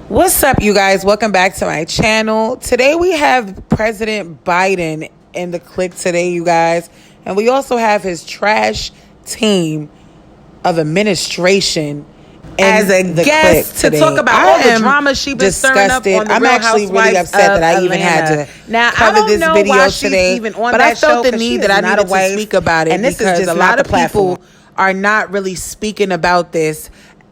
What's up, you guys? Welcome back to my channel. Today we have President Biden in the clip today, you guys. And we also have his trash team of administration as a guest to talk about all the drama she been stirring up on the I'm Real actually Housewives really upset of that I even had Atlanta. to Now, cover this video today, even on but that I felt show, the need that I needed to speak about it, and this is because just a lot of people are not really speaking about this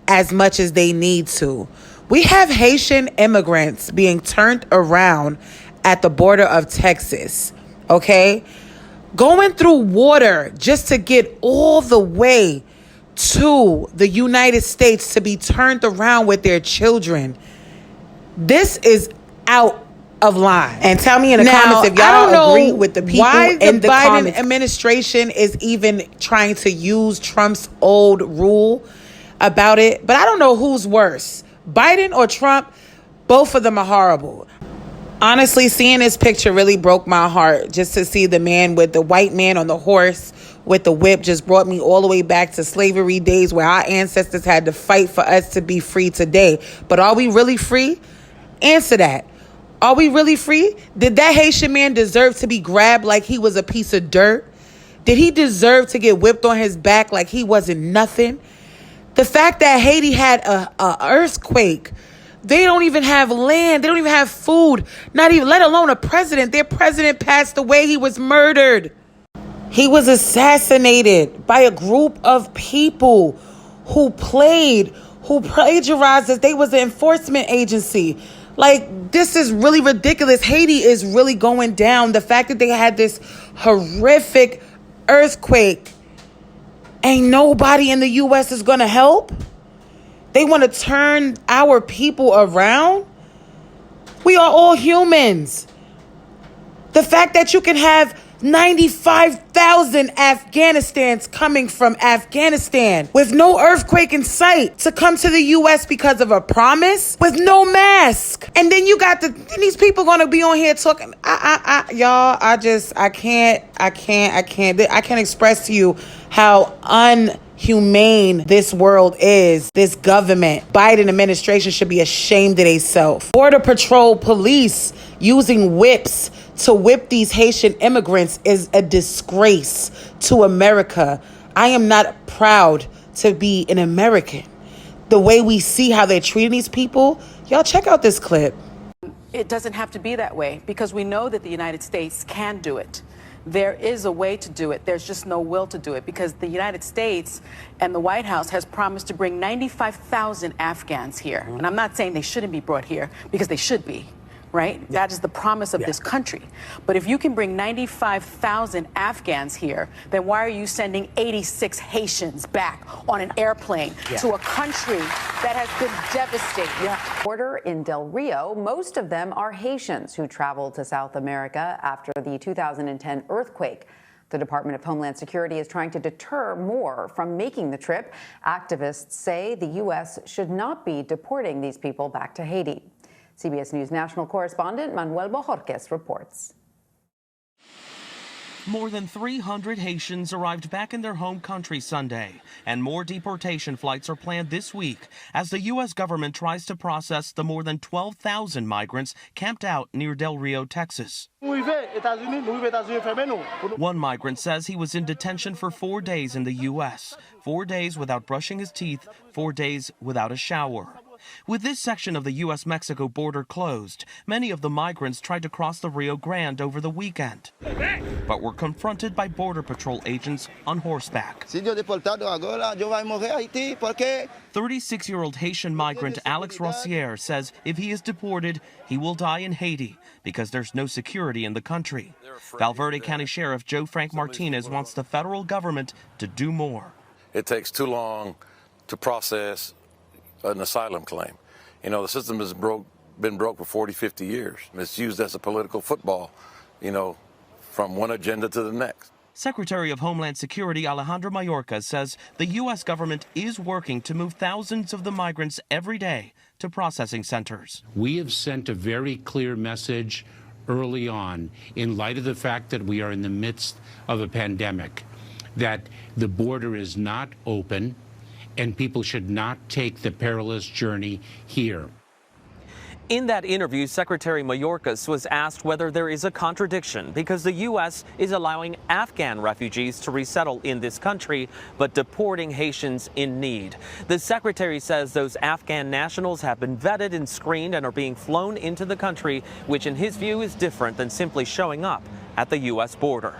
as much as they need to. We have Haitian immigrants being turned around at the border of Texas, okay? Going through water just to get all the way to the United States to be turned around with their children. This is out of line. And tell me in the comments if y'all agree with the people in the Biden comments. administration is even trying to use Trump's old rule about it. But I don't know who's worse, Biden or Trump. Both of them are horrible. Honestly, seeing this picture really broke my heart. Just to see the man with the white man on the horse with the whip just brought me all the way back to slavery days where our ancestors had to fight for us to be free today. But are we really free? Answer that. Are we really free? Did that Haitian man deserve to be grabbed like he was a piece of dirt? Did he deserve to get whipped on his back like he wasn't nothing? The fact that Haiti had a earthquake, they don't even have land, they don't even have food, not even, let alone a president. Their president passed away, he was murdered. He was assassinated by a group of people who plagiarized as they was an enforcement agency. Like, this is really ridiculous. Haiti is really going down. The fact that they had this horrific earthquake, ain't nobody in the U.S. is going to help. They want to turn our people around. We are all humans. The fact that you can have 95,000 Afghanistans coming from Afghanistan with no earthquake in sight to come to the U.S. because of a promise with no mask. And then you got these people going to be on here talking. Y'all, I can't express to you how unhumane this world is. This government, Biden administration should be ashamed of themselves. Border Patrol police using whips to whip these Haitian immigrants is a disgrace to America. I am not proud to be an American. The way we see how they're treating these people, y'all check out this clip. It doesn't have to be that way because we know that the United States can do it. There is a way to do it. There's just no will to do it because the United States and the White House has promised to bring 95,000 Afghans here. And I'm not saying they shouldn't be brought here because they should be. Right? Yeah. That is the promise of this country. But if you can bring 95,000 Afghans here, then why are you sending 86 Haitians back on an airplane to a country that has been devastated? Border in Del Rio, most of them are Haitians who traveled to South America after the 2010 earthquake. The Department of Homeland Security is trying to deter more from making the trip. Activists say the U.S. should not be deporting these people back to Haiti. CBS News national correspondent Manuel Bojorquez reports. More than 300 Haitians arrived back in their home country Sunday, and more deportation flights are planned this week as the U.S. government tries to process the more than 12,000 migrants camped out near Del Rio, Texas. One migrant says he was in detention for 4 days in the U.S., 4 days without brushing his teeth, 4 days without a shower. With this section of the U.S.-Mexico border closed, many of the migrants tried to cross the Rio Grande over the weekend, but were confronted by Border Patrol agents on horseback. 36-year-old Haitian migrant Alex Rossier says if he is deported, he will die in Haiti because there's no security in the country. Valverde County Sheriff Joe Frank Martinez wants the federal government to do more. It takes too long to process an asylum claim. You know, the system has been broke for 40, 50 years. It's used as a political football, you know, from one agenda to the next. Secretary of Homeland Security Alejandro Mayorkas says the U.S. government is working to move thousands of the migrants every day to processing centers. We have sent a very clear message early on, in light of the fact that we are in the midst of a pandemic, that the border is not open and people should not take the perilous journey here. In that interview, Secretary Mayorkas was asked whether there is a contradiction because the U.S. is allowing Afghan refugees to resettle in this country, but deporting Haitians in need. The secretary says those Afghan nationals have been vetted and screened and are being flown into the country, which in his view is different than simply showing up at the U.S. border.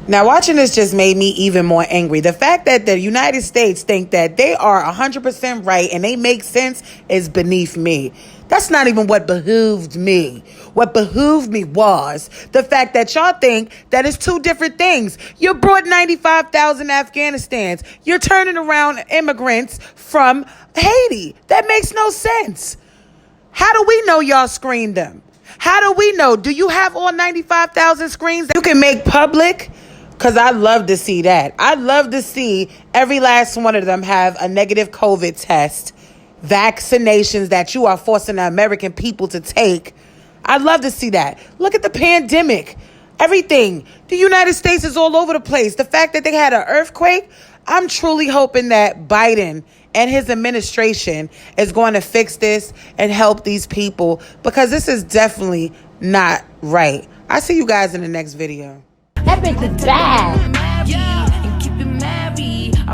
Now, watching this just made me even more angry. The fact that the United States think that they are 100% right and they make sense is beneath me. That's not even what behooved me. What behooved me was the fact that y'all think that it's two different things. You brought 95,000 Afghanistans. You're turning around immigrants from Haiti. That makes no sense. How do we know y'all screened them? How do we know? Do you have all 95,000 screens that you can make public? Because I'd love to see that. I'd love to see every last one of them have a negative COVID test, vaccinations that you are forcing the American people to take. I'd love to see that. Look at the pandemic. Everything. The United States is all over the place. The fact that they had an earthquake, I'm truly hoping that Biden and his administration is going to fix this and help these people, because this is definitely not right. I'll see you guys in the next video. That bitch is bad.